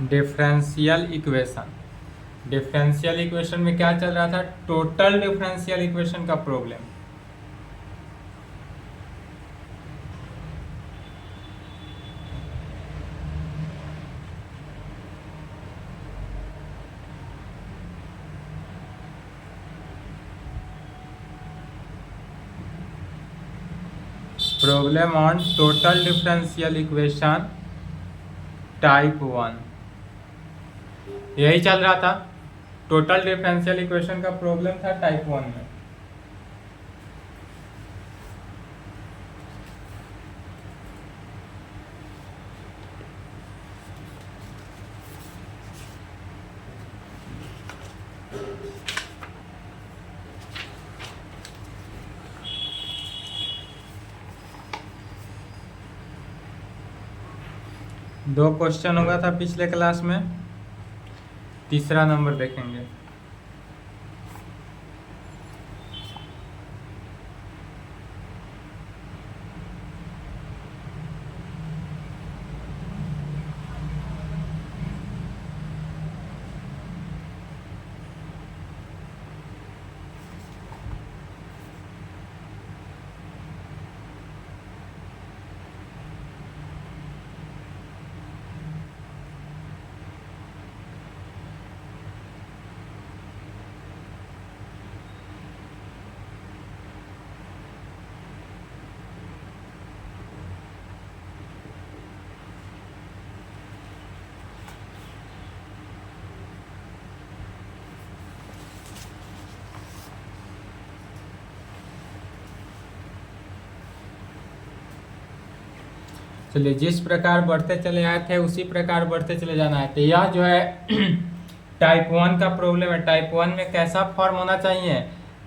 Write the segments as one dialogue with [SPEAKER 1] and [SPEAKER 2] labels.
[SPEAKER 1] Differential equation. Differential equation में क्या चल रहा था? टोटल डिफरेंशियल इक्वेशन का problem. Problem on total differential equation type 1, यही चल रहा था। टोटल डिफरेंशियल इक्वेशन का प्रॉब्लम था टाइप 1 में। दो क्वेश्चन होगा था पिछले क्लास में, तीसरा नंबर देखेंगे। चलिए, जिस प्रकार बढ़ते चले आए थे उसी प्रकार बढ़ते चले जाना है। तो यह जो है टाइप 1 का प्रॉब्लम है। टाइप 1 में कैसा फॉर्म होना चाहिए?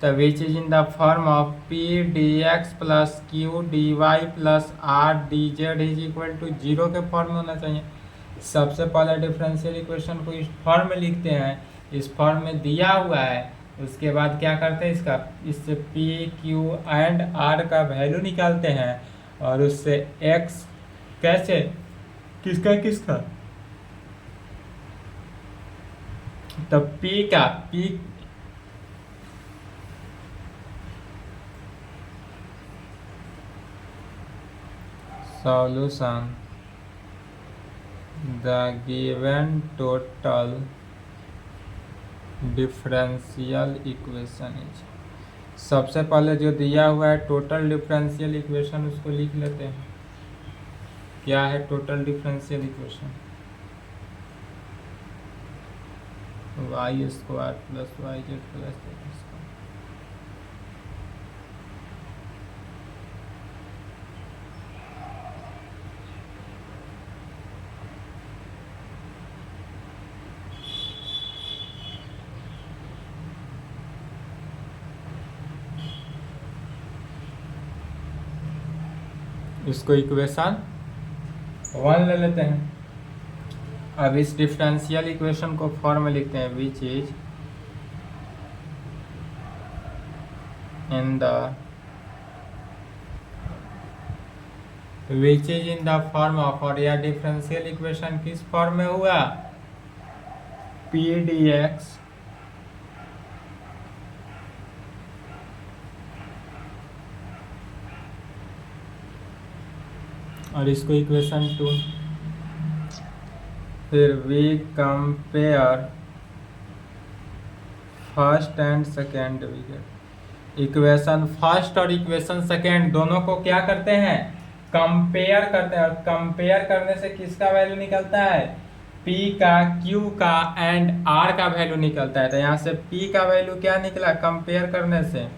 [SPEAKER 1] तो which is in the form of P D x plus Q D Y plus R D Z is equal to 0 के फॉर्म में होना चाहिए। सबसे पहले डिफरेंशियल इक्वेशन को इस फॉर्म में लिखते हैं, इस फॉर्म में दिया हुआ है। उसके बाद क्या करते हैं, इससे पी क्यू एंड आर का वैल्यू निकालते हैं और उससे एक्स कैसे, किसका तो P solution the given total differential equation is. सबसे पहले जो दिया हुआ है टोटल डिफरेंशियल इक्वेशन उसको लिख लेते हैं। क्या है total differential equation? Y square plus Y Z plus Z square. इसको इक्वेशन 1 ले लेते हैं। अब इस डिफरेंशियल इक्वेशन को फॉर्म में लिखते हैं, विच is in the form of, और यह डिफरेंशियल इक्वेशन किस फॉर्म में हुआ? पी डी एक्स और इसको इक्वेशन 2। फिर we compare first and second division. Equation first और इक्वेशन सेकेंड दोनों को क्या करते हैं? कंपेयर करते हैं। और कंपेयर करने से किसका वैल्यू निकलता है? P का, Q का एंड R का वैल्यू निकलता है। तो यहाँ से P का वैल्यू क्या निकला कंपेयर करने से?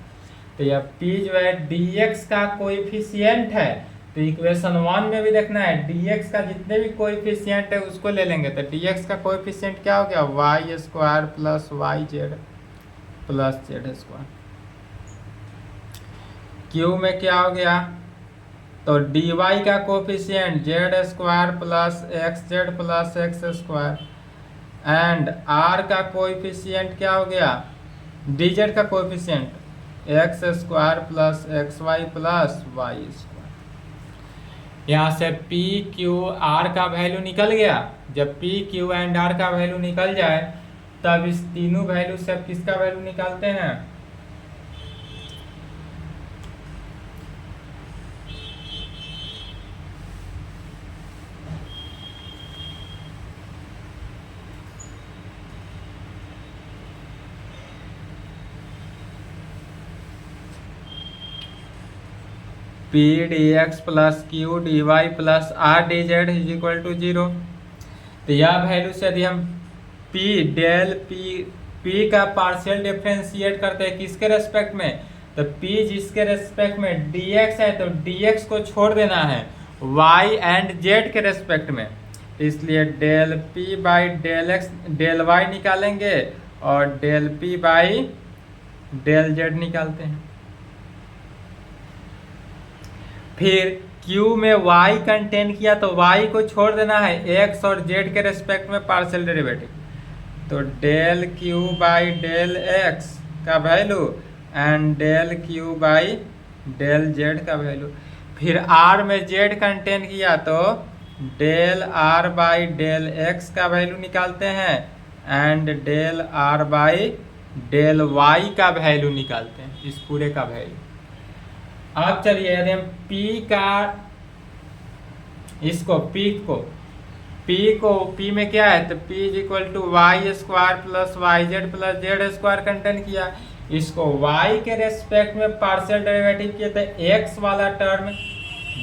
[SPEAKER 1] तो यह P जो है dx का कोएफिशिएंट है। तो इक्वेशन 1 में भी देखना है dx का जितने भी कोएफिशिएंट है उसको ले लेंगे। तो dx का कोएफिशिएंट क्या हो गया? Y square plus Y Z plus Z square. Q में क्या हो गया? तो dy का coefficient Z square plus x Z plus x square and r का कोफिशिएंट क्या हो गया? dz का coefficient X square plus x Y plus Y square. यहाँ से पी क्यू आर का वैल्यू निकल गया। जब पी क्यू एंड आर का वैल्यू निकल जाए तब इस तीनों वैल्यू से अब किसका वैल्यू निकालते हैं, P D x plus Q D Y plus R D Z is equal to 0। तो यह वैल्यू से यदि हम पी डेल पी का पार्शियल डिफ्रेंशिएट करते हैं किसके रेस्पेक्ट में, तो पी जिसके रेस्पेक्ट में डी एक्स है तो डी एक्स को छोड़ देना है वाई एंड जेड के रेस्पेक्ट में। इसलिए del P by del X del Y निकालेंगे और del P by del Z निकालते हैं। फिर Q में y कंटेन किया तो y को छोड़ देना है x और z के रेस्पेक्ट में पार्शियल डेरिवेटिव। तो del Q by del x का value and del Q by del z का वैल्यू। फिर R में z कंटेन किया तो del R by del x का वैल्यू निकालते हैं and del R by del y का वैल्यू निकालते हैं, इस पूरे का वैल्यू। अब चलिए यदि हम P का इसको P में क्या है तो P is equal to y square plus Y Z plus Z square contain किया। इसको y के रेस्पेक्ट में पार्शियल डेरिवेटिव किया तो x वाला टर्म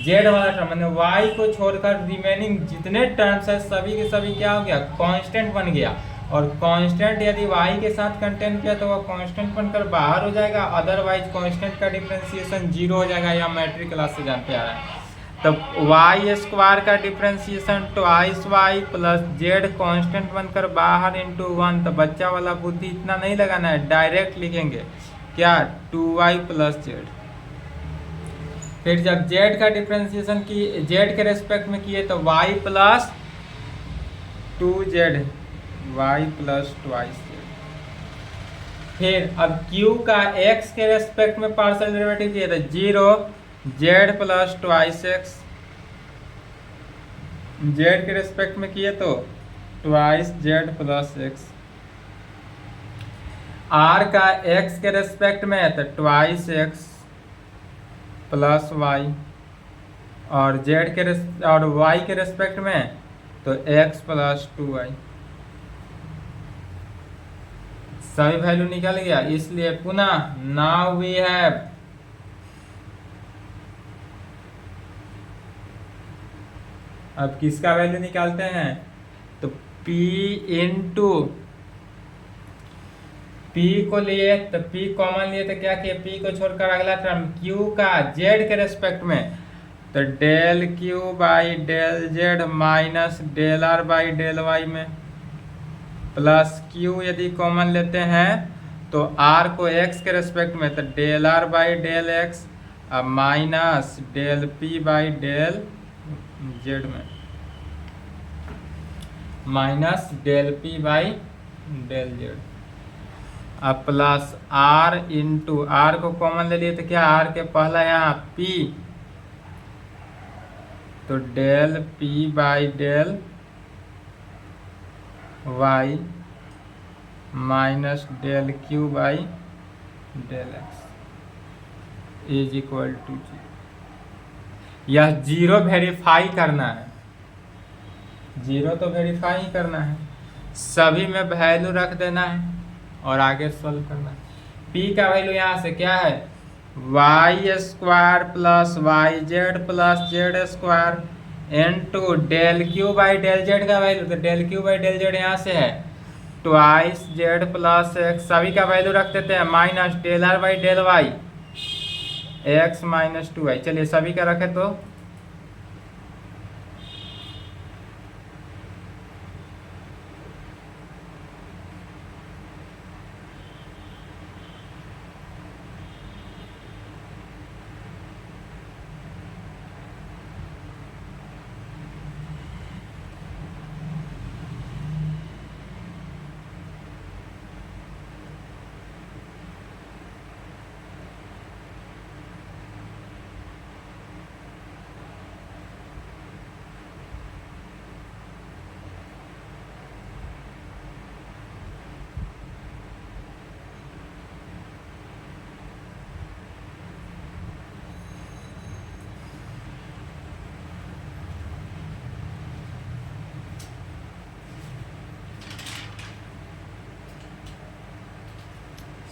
[SPEAKER 1] z वाला टर्म मैंने y को छोड़कर रिमेनिंग जितने टर्म्स है सभी के सभी क्या हो गया, कांस्टेंट बन गया। और कांस्टेंट यदि y के साथ कंटेन किया तो वह कांस्टेंट बनकर बाहर हो जाएगा, अदरवाइज कांस्टेंट का डिफरेंशिएशन 0 हो जाएगा, या मैट्रिक क्लास से जानते आ रहा है। तब वाई स्क्वायर का differentiation twice y plus z constant बनकर बाहर इंटू 1। तो बच्चा वाला बुद्धि इतना नहीं लगाना है, डायरेक्ट लिखेंगे क्या 2y प्लस जेड। फिर जब जेड का डिफरेंशिएशन की जेड के रेस्पेक्ट में किए तो y plus 2z y plus twice Z. फिर अब q का x के रेस्पेक्ट में पार्शियल डेरिवेटिव किए तो 0 z plus twice x, Z के रेस्पेक्ट में किए तो twice Z plus x. r का x के रेस्पेक्ट में है तो ट्वाइस एक्स प्लस वाई, और z के और y के रेस्पेक्ट में तो x प्लस 2y। सभी वैल्यू निकल गया। इसलिए पुनः नाउ वी हैव अब किसका वैल्यू निकालते हैं तो P इंटू P को लिए तो P कॉमन लिए तो क्या किया, P को छोड़कर अगला टर्म Q का Z के रेस्पेक्ट में तो del Q by del Z minus del R by del Y में प्लस Q यदि कॉमन लेते हैं तो R को x के रेस्पेक्ट में तो del R by del x अब minus del P by del Z में minus del P by del Z अब प्लस R इंटू R को कॉमन ले लिए तो क्या R के पहला यहाँ P तो del P by del y minus del Q by del x is equal to 0। यह 0 वेरीफाई करना है, 0 तो वेरीफाई ही करना है, सभी में वैल्यू रख देना है और आगे सॉल्व करना है। P का वैल्यू यहाँ से क्या है y square plus Y Z plus Z square into del Q by del z का वैल्यू तो del Q by del z यहाँ से है ट्वाइस जेड प्लस एक्स, सभी का वैल्यू रख देते हैं minus del R by del y x minus 2y। चलिए सभी का रखे तो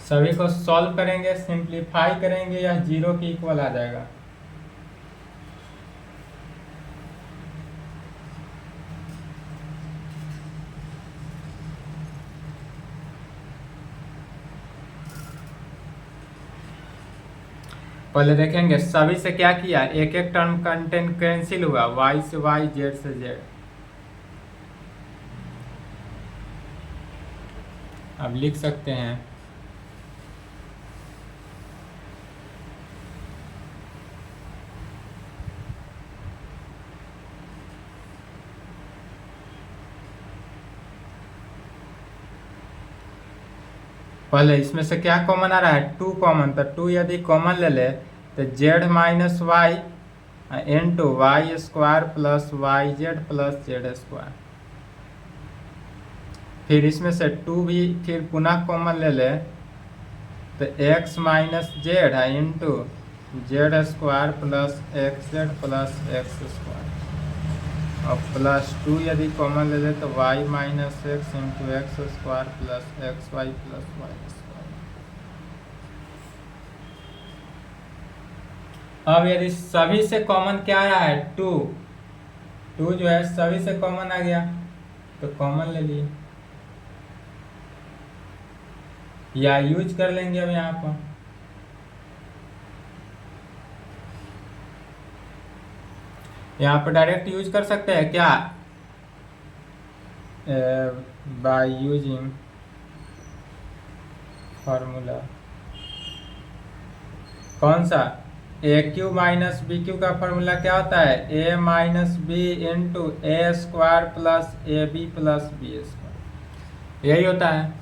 [SPEAKER 1] सभी को सॉल्व करेंगे, सिंप्लीफाई करेंगे, या जीरो के इक्वल आ जाएगा। पहले देखेंगे सभी से क्या किया, एक एक टर्म कंटेंट कैंसिल हुआ, y से y, z से z। अब लिख सकते हैं पहले इसमें से क्या कॉमन आ रहा है, 2 कॉमन, तो 2 यदि कॉमन ले ले तो z minus y into y square plus Y Z plus Z square. फिर इसमें से 2 भी फिर पुनः कॉमन ले ले तो x माइनस जेड है into z square plus x Z plus x square, और प्लस 2 यदि कॉमन ले ले तो y minus x into x square plus x Y plus Y square. अब यदि सभी से कॉमन क्या आ रहा है, 2 जो है सभी से कॉमन आ गया तो कॉमन ले लिए, या यूज कर लेंगे अब यहाँ पर। यहाँ पर डायरेक्ट यूज कर सकते हैं क्या, बाय यूजिंग फॉर्मूला कौन सा, a cube minus b cube का फॉर्मूला क्या होता है, a minus b into a square plus a b plus b square, यही होता है।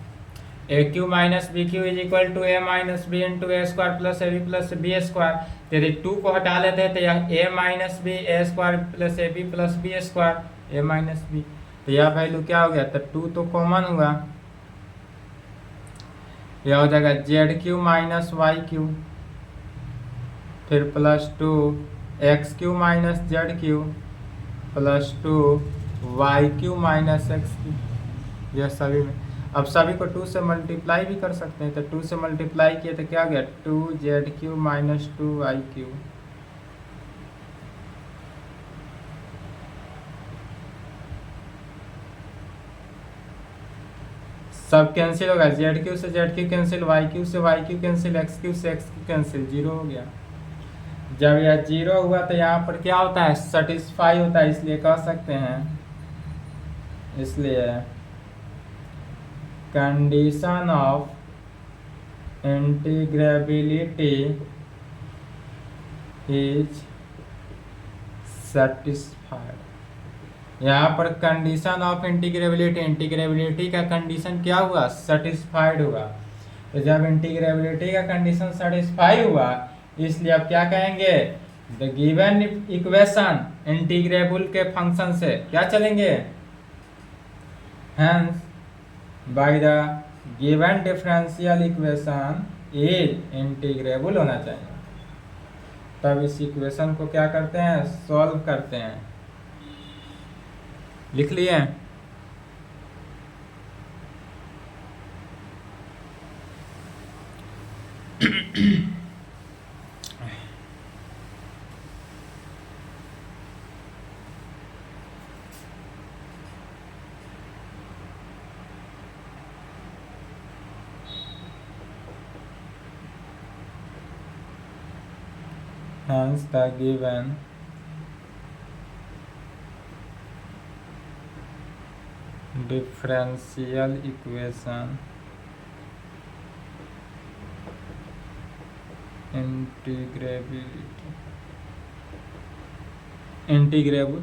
[SPEAKER 1] A cube minus b cube is equal to a minus b into a square plus a b plus b square. यदि 2 को हटा लेते हैं तो यह a minus b a square plus a b plus b square a minus B, तो यह value क्या हो गया, तो 2 तो कॉमन हुआ, यह हो जाएगा z cube minus y cube, फिर plus 2 x cube minus z cube plus 2 y cube minus x cube. यह सभी में अब सभी को 2 से मल्टीप्लाई भी कर सकते हैं, तो 2 से मल्टीप्लाई किए तो क्या हो गया, 2 z cube minus 2 y cube. सब कैंसिल होगा, जेड क्यू से z cube cancel, y cube से y cube cancel, x cube से एक्स क्यू कैंसिल, जीरो हो गया। जब यह जीरो हुआ तो यहाँ पर क्या होता है, सेटिस्फाई होता है, इसलिए कह सकते हैं, इसलिए condition of integrability is satisfied. यहाँ पर कंडीशन ऑफ इंटीग्रेबिलिटी का कंडीशन क्या हुआ, सेटिस्फाइड हुआ। तो जब इंटीग्रेबिलिटी का कंडीशन सेटिस्फाई हुआ, इसलिए अब क्या कहेंगे, द गिवन इक्वेशन इंटीग्रेबल के फंक्शन से क्या चलेंगे, hence by the given differential equation is integrable होना चाहिए। तब इस इक्वेशन को क्या करते हैं, सॉल्व करते हैं। लिख लिए, hence the given differential equation integrable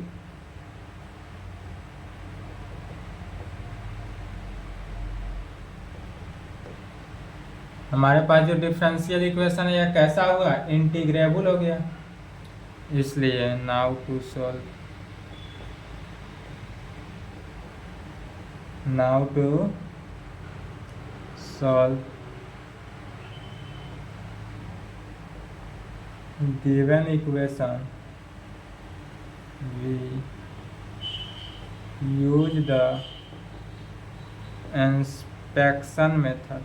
[SPEAKER 1] हमारे पास जो डिफरेंशियल इक्वेशन है यह कैसा हुआ, इंटीग्रेबल हो गया। इसलिए now to solve given equation we use the inspection method।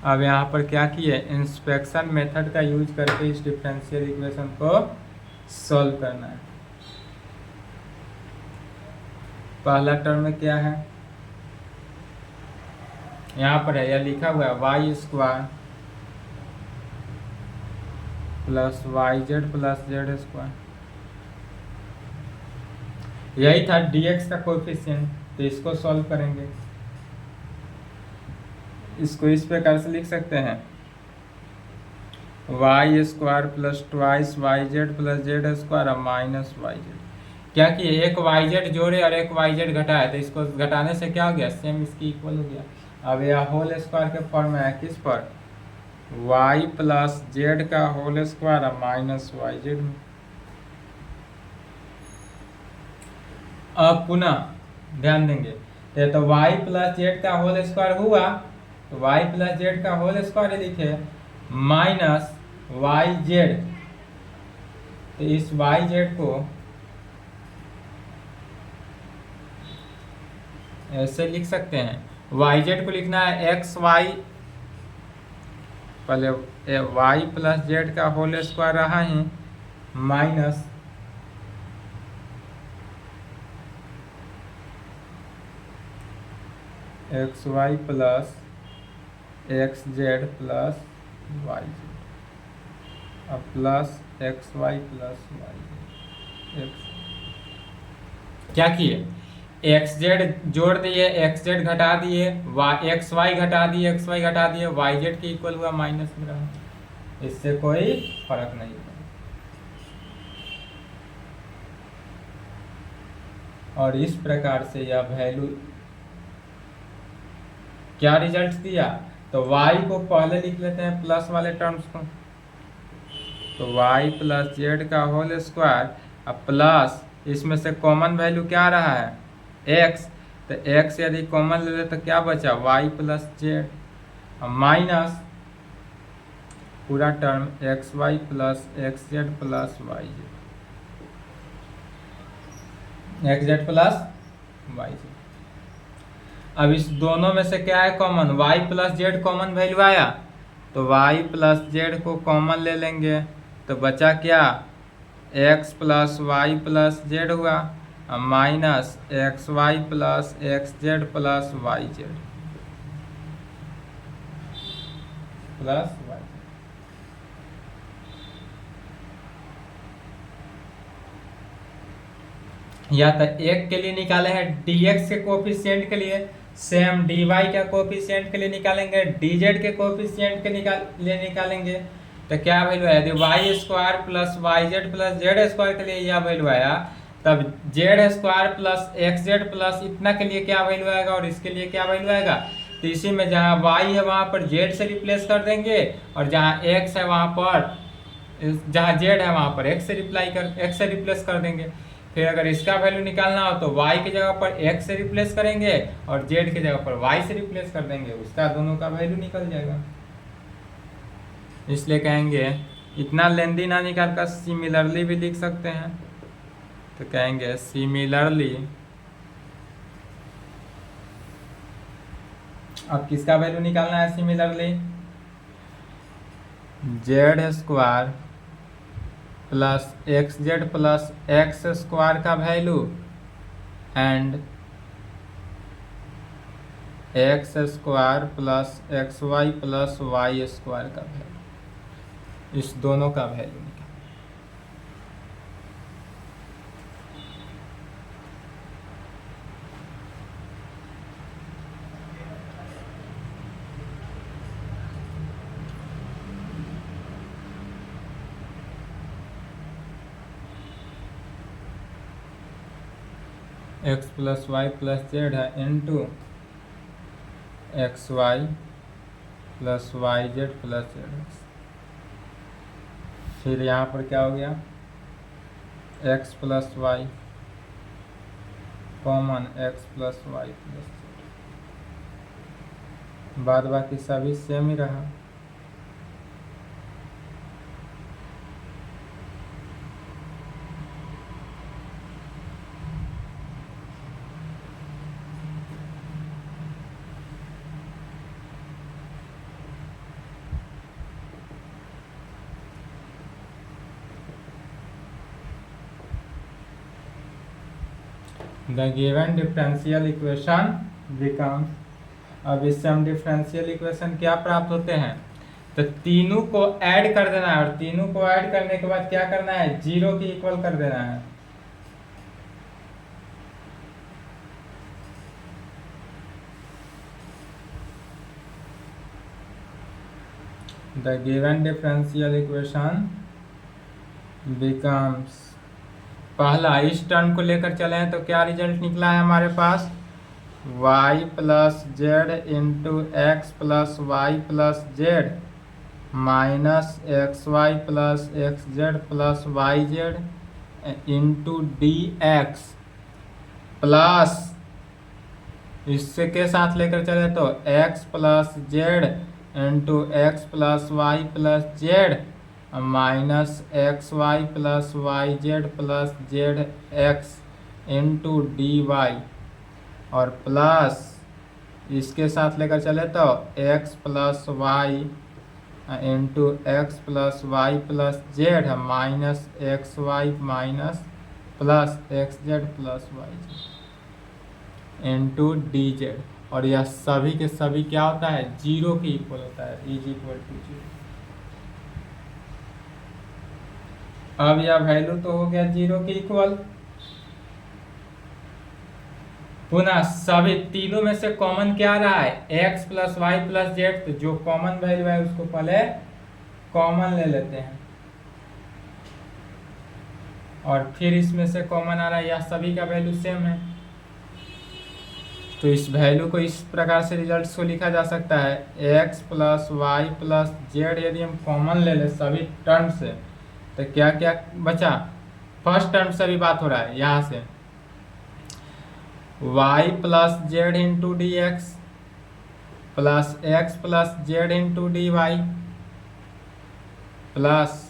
[SPEAKER 1] अब यहाँ पर क्या किए, इंस्पेक्शन मेथड का यूज करके इस डिफरेंशियल इक्वेशन को सॉल्व करना है। पहला टर्म में क्या है, यहाँ पर है, यह लिखा हुआ है y square plus Y Z plus Z square, यही था dx का कोएफिशिएंट। तो इसको सॉल्व करेंगे, इसको इस प्रकार से लिख सकते हैं y square plus twice y Z plus Z square और माइनस वाई जेड। क्या किए, एक वाई जेड जोड़े और एक वाई जेड घटाए, तो इसको घटाने से क्या हो गया, सेम इसकी इक्वल हो गया। अब यह होल स्क्वायर के फॉर्म में है, किस पर, वाई प्लस जेड का होल स्क्वायर और माइनस वाई जेड में। अब पुनः ध्यान देंगे, तो वाई प्लस जेड का होल स्क्वायर हुआ, तो वाई प्लस जेड का होल स्क्वायर लिखे माइनस वाई जेड, तो इस वाई जेड को ऐसे लिख सकते हैं, वाई जेड को लिखना है एक्स वाई, पहले वाई प्लस जेड का होल स्क्वायर रहा है minus x Y plus x Z plus Y z, अब plus x Y plus Y z. क्या किए, एक्स जेड जोड़ दिए, एक्स जेड घटा दिए, एक्स वाई घटा दिए, एक्स वाई घटा दिए, वाई जेड के इक्वल हुआ माइनस में रहा, इससे कोई फर्क नहीं पड़ा। और इस प्रकार से यह वैल्यू क्या रिजल्ट दिया, तो y को पहले लिख लेते हैं प्लस वाले टर्म्स को, तो y प्लस जेड का होल स्क्वायर, अब प्लस इसमें से कॉमन वैल्यू क्या रहा है x, तो x यदि कॉमन ले ले तो क्या बचा y प्लस जेड, अब माइनस पूरा term x Y plus x Z plus Y z, x Z plus Y z. अब इस दोनों में से क्या है common, y plus z common value आया, तो y प्लस जेड को कॉमन ले लेंगे, तो बचा क्या, x plus y plus z हुआ, minus x Y plus x Z plus Y Z plus y. या तो एक के लिए निकाले हैं dx के कोफिशिएंट के लिए, सेम dy का कोफिशिएंट के लिए निकालेंगे, dz के कोफिशिएंट के लिए निकालेंगे, तो क्या वैल्यू है, यदि y square plus Y Z plus Z square के लिए यह वैल्यू आया, तब z square plus x Z plus इतना के लिए क्या वैल्यू आएगा और इसके लिए क्या वैल्यू आएगा। तो इसी में जहाँ y है वहाँ पर z से रिप्लेस कर देंगे, और जहाँ x है वहाँ पर, जहाँ z है वहाँ पर x से रिप्लेस कर देंगे। फिर अगर इसका वैल्यू निकालना हो तो y की जगह पर x से रिप्लेस करेंगे और z की जगह पर y से रिप्लेस कर देंगे, उसका दोनों का वैल्यू निकल जाएगा। इसलिए कहेंगे इतना लेंदी ना निकाल कर सिमिलरली भी लिख सकते हैं, तो कहेंगे सिमिलरली, अब किसका वैल्यू निकालना है similarly, z square plus x Z plus x square का value and x square plus x Y plus Y square का वैल्यू, इस दोनों का वैल्यू निकाल। X plus y plus z है into x Y plus Y Z plus z x. फिर यहाँ पर क्या हो गया, x plus y common x plus y plus z, बाद बाकी सभी सेम ही रहा। The given differential equation becomes, अब इससे हम डिफरेंशियल इक्वेशन क्या प्राप्त होते हैं, तो तीनों को ऐड कर देना है, और तीनों को ऐड करने के बाद क्या करना है, जीरो की इक्वल कर देना है। The given differential equation becomes, पहला इस टर्म को लेकर चले हैं तो क्या रिजल्ट निकला है हमारे पास, y plus z into x plus y plus z minus x Y plus x Z plus Y z into d x plus, इससे के साथ लेकर चले तो x plus z into x plus y plus z minus x Y plus Y Z plus z x into d y, और plus इसके साथ लेकर चले तो x plus y into x plus y plus z minus x y minus plus x Z plus Y z into d z, और यह सभी के सभी क्या होता है, जीरो के इक्वल होता है, इज इक्वल टू जीरो। अब यह वैल्यू तो हो गया जीरो के इक्वल। पुनः सभी तीनों में से कॉमन क्या रहा है, x plus y plus z, तो जो कॉमन वैल्यू है उसको पहले कॉमन ले लेते हैं, और फिर इसमें से कॉमन आ रहा है, यह सभी का वैल्यू सेम है, तो इस वैल्यू को इस प्रकार से रिजल्ट को लिखा जा सकता है, x plus y plus z यदि हम कॉमन ले लें सभी टर्म से तो क्या क्या बचा, फर्स्ट टर्म से भी बात हो रहा है, यहाँ से y plus z into d x plus x plus z into d Y plus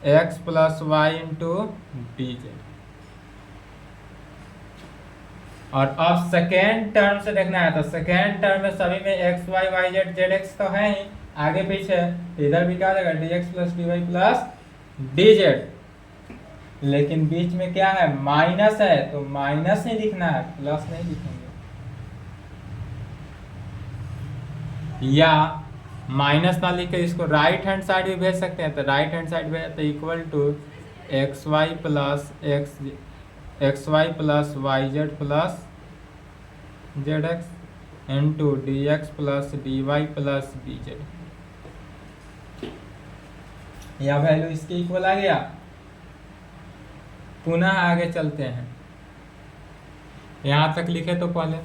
[SPEAKER 1] x plus y into d z. और अब सेकेंड टर्म से देखना है, तो सेकेंड टर्म में सभी में x y y z z x तो है ही, आगे पीछे इधर भी क्या हो जाएगा, d x plus d Y plus d z, लेकिन बीच में क्या है, माइनस है, तो माइनस ही लिखना है, प्लस नहीं लिखेंगे, या माइनस ना लिख के इसको राइट हैंड साइड भी भेज सकते हैं, तो राइट हैंड साइड भेज तो equal to x Y plus x Y plus Y Z plus z x into d x plus d Y plus d z, यह वैल्यू इसके इक्वल आ गया। पुनः आगे चलते हैं, यहां तक लिखे तो पहले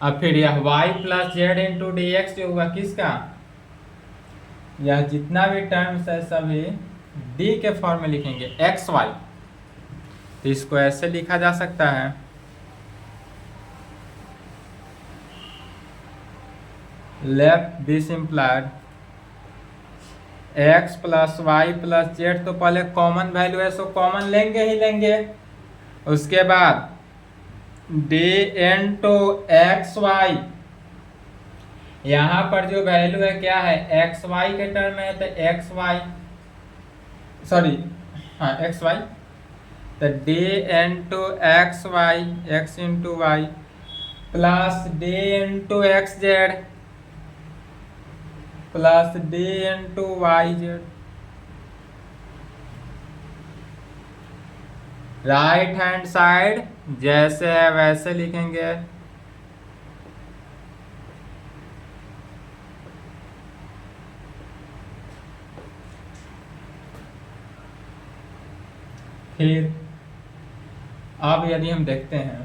[SPEAKER 1] अब फिर यह y plus z into d x जो हुआ किसका, यह जितना भी टर्म्स है सभी d के फॉर्म में लिखेंगे एक्स वाई, तो इसको ऐसे लिखा जा सकता है, left this implied x plus y plus z, तो पहले कॉमन वैल्यू है सो कॉमन लेंगे ही लेंगे, उसके बाद d इंटू एक्स वाई, यहाँ पर जो वैल्यू है क्या है, एक्स वाई के टर्म में है, तो एक्स वाई सॉरी हाँ एक्स वाई, तो d into x y x into y plus d into x Z plus d into y z, right hand side जैसे है वैसे लिखेंगे, फिर अब यदि हम देखते हैं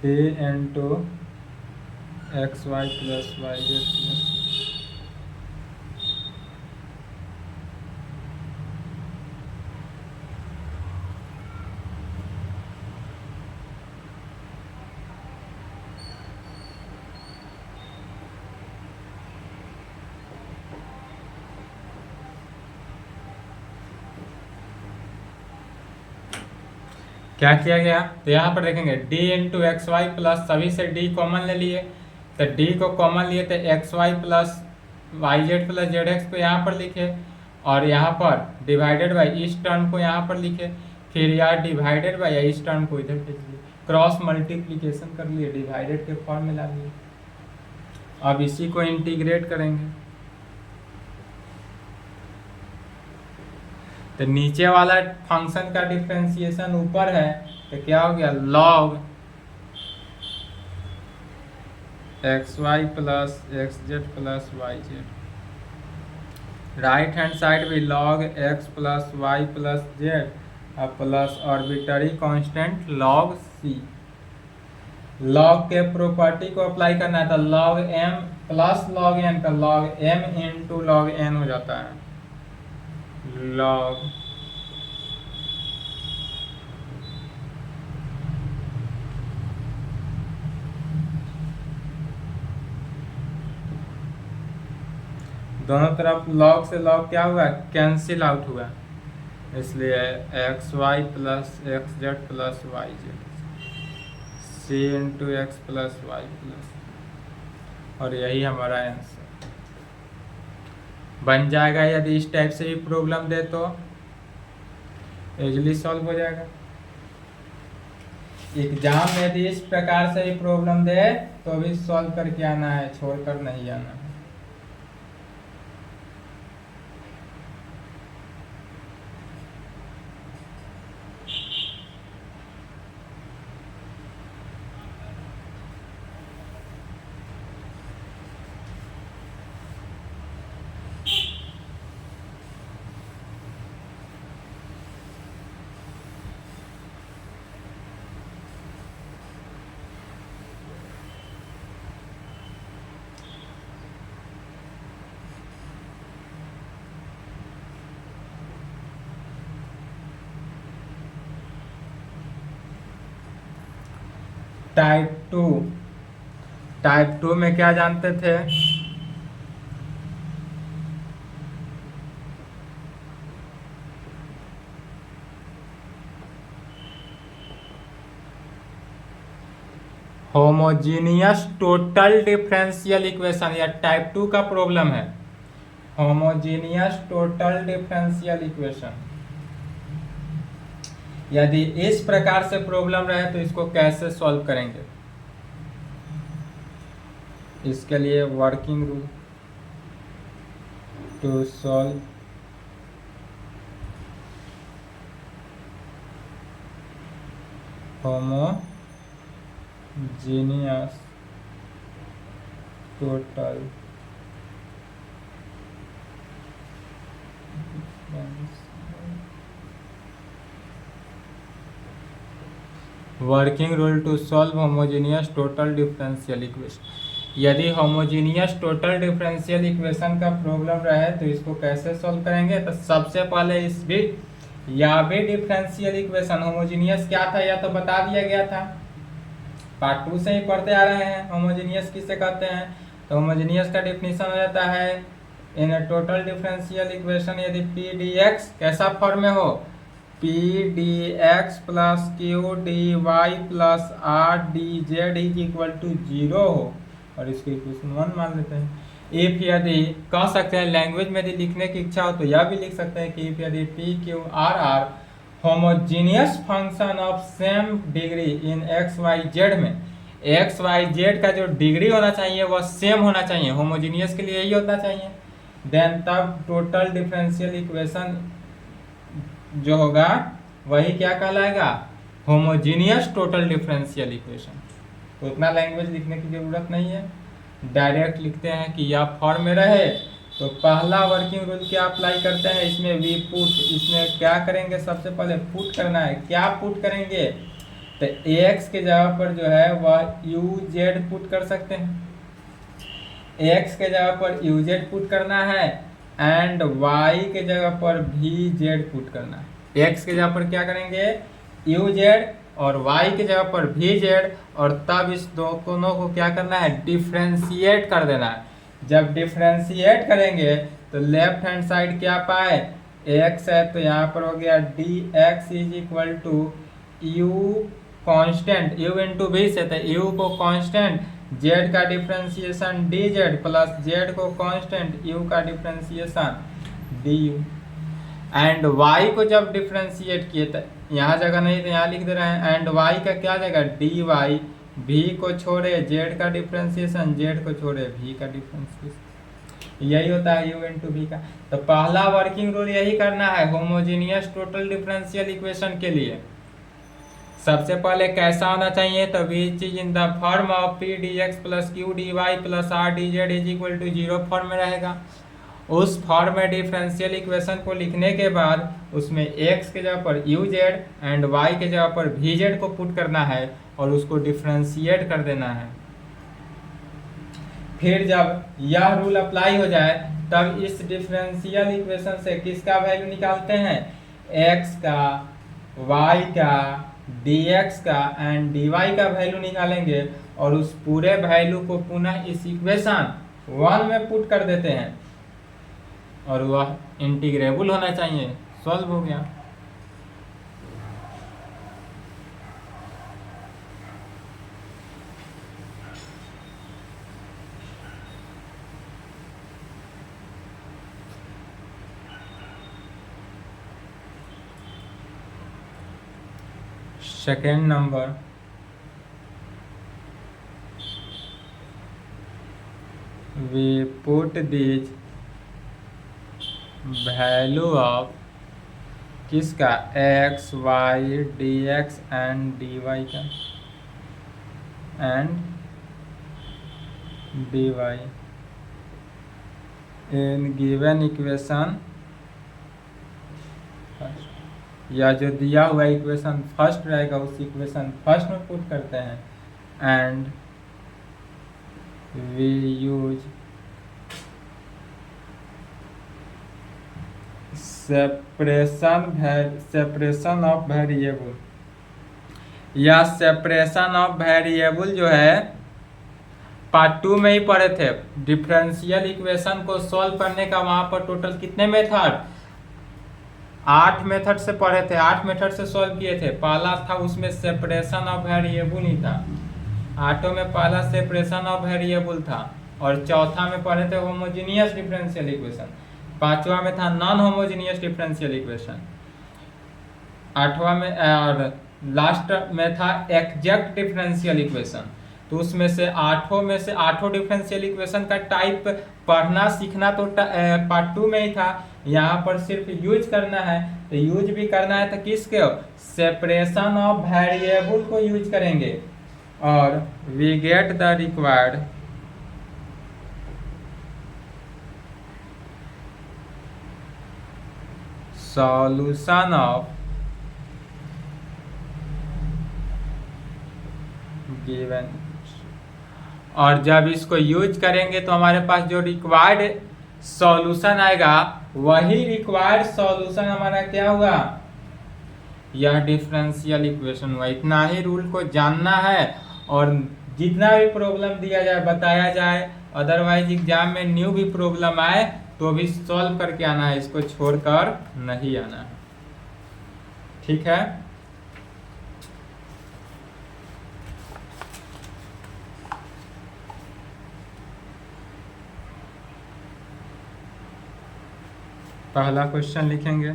[SPEAKER 1] d into x Y plus Y Z plus क्या किया गया, तो यहाँ पर देखेंगे d into x Y plus, सभी से d कॉमन ले लिए, तो d को कॉमन लिए तो x Y plus Y Z plus z x को यहाँ पर लिखे, और यहाँ पर डिवाइडेड बाई इस टर्म को यहाँ पर लिखे, फिर यहाँ डिवाइडेड बाई इस टर्म को इधर भेज दिए, क्रॉस मल्टीप्लीकेशन कर लिए, डिवाइडेड के फॉर्म में ला लिए। अब इसी को इंटीग्रेट करेंगे, तो नीचे वाला फंक्शन का डिफरेंशिएशन ऊपर है, तो क्या हो गया log x Y plus x Z plus Y z, right hand side भी log x plus y plus z और plus arbitrary constant log c। log के प्रॉपर्टी को अप्लाई करना है, तो log m plus log n का log m into log n हो जाता है, log दोनों तरफ log से log क्या हुआ, कैंसिल आउट हुआ, इसलिए x Y plus x Z plus Y z, c into x plus y plus, और यही हमारा आंसर बन जाएगा। यदि इस टाइप से भी प्रॉब्लम दे तो इजीली सॉल्व हो जाएगा। एग्जाम में यदि इस प्रकार से भी प्रॉब्लम दे तो भी सॉल्व करके आना है, छोड़कर नहीं आना है। टाइप टू में क्या जानते थे, होमोजीनियस टोटल डिफरेंशियल इक्वेशन, या टाइप टू का प्रॉब्लम है होमोजीनियस टोटल डिफरेंशियल इक्वेशन। यदि इस प्रकार से प्रॉब्लम रहे तो इसको कैसे सॉल्व करेंगे, इसके लिए working rule to solve homogeneous total working rule to solve homogeneous total differential equation. यदि होमोजीनियस टोटल डिफरेंशियल इक्वेशन का प्रॉब्लम रहे तो इसको कैसे सॉल्व करेंगे, तो सबसे पहले इस भी या भी डिफरेंशियल इक्वेशन होमोजीनियस क्या था यह तो बता दिया गया था, पार्ट 2 से ही पढ़ते आ रहे हैं। होमोजीनियस किसे कहते हैं, तो होमोजीनियस का डेफिनेशन हो जाता है in a total differential equation यदि पी डी एक्स कैसा फॉर्म में हो, P D x plus Q D Y plus R D Z is equal to 0 हो, और इसको इक्वेशन 1 मान लेते हैं। इफ यदि कह सकते हैं लैंग्वेज में यदि लिखने की इच्छा हो तो यह भी लिख सकते हैं कि इफ यदि P Q R are homogeneous function of same degree in x y z में, एक्स वाई जेड का जो डिग्री होना चाहिए वह सेम होना चाहिए, होमोजीनियस के लिए यही होना चाहिए, देन तब टोटल डिफरेंशियल इक्वेशन जो होगा वही क्या कहलाएगा, होमोजीनियस टोटल डिफरेंशियल इक्वेशन। तो उतना लैंग्वेज लिखने की जरूरत नहीं है, डायरेक्ट लिखते हैं कि यह फॉर्म में रहे। तो पहला वर्किंग रूल क्या अप्लाई करते हैं, इसमें वी पुट, इसमें क्या करेंगे सबसे पहले पुट करना है। क्या पुट करेंगे, तो एक्स के जगह पर जो है वह यू जेड पुट कर सकते हैं, एक्स के जगह पर यू जेड पुट करना है एंड वाई के जगह पर भी जेड पुट करना है। एक्स के जगह पर क्या करेंगे यू जेड और y की जगह पर भी जेड, और तब इस दोनों को क्या करना है, डिफ्रेंशिएट कर देना है। जब डिफ्रेंशिएट करेंगे तो लेफ्ट हैंड साइड क्या पाए, x है तो यहाँ पर हो गया d x is equal to u constant u into v से, तो u को कांस्टेंट z का डिफ्रेंसिएशन dz प्लस z को कांस्टेंट u का डिफ्रेंसिएशन du, एंड y को जब डिफ्रेंशिएट किए तो यहाँ जगह नहीं तो यहाँ लिख दे रहे हैं, एंड y का क्या जगह dy, v को छोड़े z का डिफ्रेंशिएशन, z को छोड़े v का डिफ्रेंशिएशन, यही होता है u इंटू वी का। तो पहला वर्किंग रूल यही करना है होमोजेनियस टोटल डिफरेंशियल इक्वेशन के लिए। सबसे पहले कैसा होना चाहिए, तो which is in the form of P D x plus Q D Y plus R D Z is equal to 0 form में रहेगा। उस फॉर्म में डिफरेंशियल इक्वेशन को लिखने के बाद उसमें x के जगह पर यू जेड एंड y के जगह पर वी जेड को पुट करना है और उसको डिफरेंशिएट कर देना है। फिर जब यह रूल अप्लाई हो जाए तब इस डिफरेंशियल इक्वेशन से किसका वैल्यू निकालते हैं, x का, y का, dx का एंड dy का वैल्यू निकालेंगे और उस पूरे वैल्यू को पुनः इस इक्वेशन 1 में पुट कर देते हैं और वह इंटीग्रेबल होना चाहिए। सॉल्व हो गया। Second number, we put these value of किसका x y dx and dy का and dy in given equation, या जो दिया हुआ इक्वेशन फर्स्ट रहेगा उस इक्वेशन फर्स्ट में पुट करते हैं and we use separation of variable. या सेपरेशन ऑफ वेरिएबल जो है पार्ट 2 में ही पढ़े थे। डिफरेंशियल इक्वेशन को सॉल्व करने का वहां पर टोटल कितने मेथड, 8 मेथड से पढ़े थे, 8 मेथड से सॉल्व किए थे। पहला था उसमें सेपरेशन ऑफ वेरिएबल ही था, 8 में पहला सेपरेशन ऑफ वेरिएबल था, और चौथा में पढ़े थे होमोजेनियस डिफरेंशियल इक्वेशन, 5वां में था नॉन होमोजेनियस डिफरेंशियल इक्वेशन, 8वां में और लास्ट में था एग्जैक्ट डिफरेंशियल इक्वेशन। तो उसमें से आठों डिफरेंशियल इक्वेशन का टाइप पढ़ना सीखना तो पार्ट 2 में ही था। यहाँ पर सिर्फ यूज करना है, तो यूज भी करना है तो किसके, सेपरेशन ऑफ वेरिएबल को यूज करेंगे और we get the required solution of given. और जब इसको यूज करेंगे तो हमारे पास जो रिक्वायर्ड सॉल्यूशन आएगा वही रिक्वायर्ड सॉल्यूशन हमारा क्या हुआ, यह डिफरेंशियल इक्वेशन हुआ। इतना ही रूल को जानना है और जितना भी प्रॉब्लम दिया जाए बताया जाए, अदरवाइज एग्जाम में न्यू भी प्रॉब्लम आए तो भी सॉल्व करके आना है, इसको छोड़कर नहीं आना है। ठीक है, पहला क्वेश्चन लिखेंगे।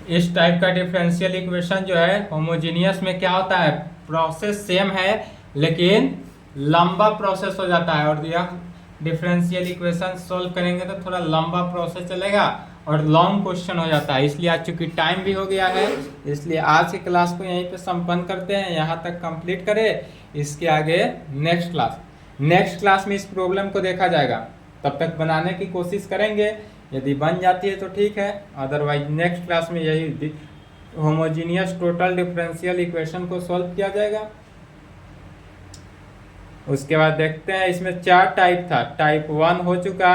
[SPEAKER 1] इस टाइप का डिफरेंशियल इक्वेशन जो है होमोजेनियस में क्या होता है, प्रोसेस सेम है लेकिन लंबा प्रोसेस हो जाता है, और यह डिफरेंशियल इक्वेशन सॉल्व करेंगे तो थोड़ा लंबा प्रोसेस चलेगा और लॉन्ग क्वेश्चन हो जाता है। इसलिए आज चूंकि टाइम भी हो गया है, इसलिए आज की क्लास को यहीं पे संपन्न करते हैं, यहाँ तक कंप्लीट करें। इसके आगे नेक्स्ट क्लास में इस प्रॉब्लम को देखा जाएगा। तब तक बनाने की कोशिश करेंगे। यदि बन जाती है तो ठीक है, अदरवाइज नेक्स्ट क्लास में यही होमोजीनियस टोटल डिफरेंशियल इक्वेशन को सॉल्व किया जाएगा। उसके बाद देखते हैं, इसमें 4 टाइप था, टाइप 1 हो चुका,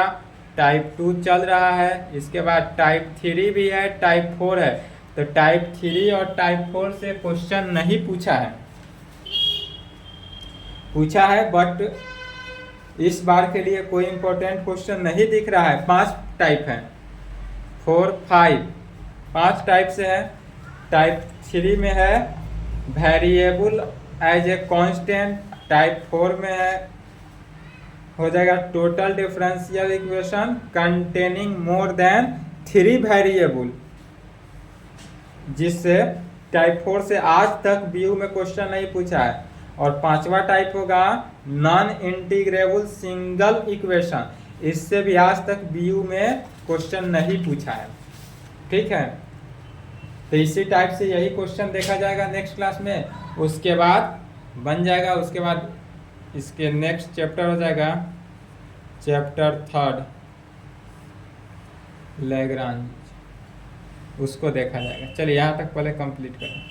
[SPEAKER 1] टाइप 2 चल रहा है, इसके बाद टाइप 3 भी है, टाइप 4 है। तो टाइप 3 और टाइप 4 से क्वेश्चन नहीं पूछा है, बट इस बार के लिए कोई इंपॉर्टेंट क्वेश्चन नहीं दिख रहा है। 5 टाइप है, 4, 5 टाइप से है। टाइप 3 में है variable as a constant, type 4 में है हो जाएगा total differential equation containing more than 3 variable, जिससे टाइप 4 से आज तक बीयू में क्वेश्चन नहीं पूछा है। और 5वां टाइप होगा नॉन इंटीग्रेबल सिंगल इक्वेशन, इससे भी आज तक बीयू में क्वेश्चन नहीं पूछा है। ठीक है, तो इसी टाइप से यही क्वेश्चन देखा जाएगा नेक्स्ट क्लास में, उसके बाद बन जाएगा। उसके बाद इसके नेक्स्ट चैप्टर हो जाएगा चैप्टर 3 लैग्रांज, उसको देखा जाएगा। चलिए यहाँ तक पहले कंप्लीट करें।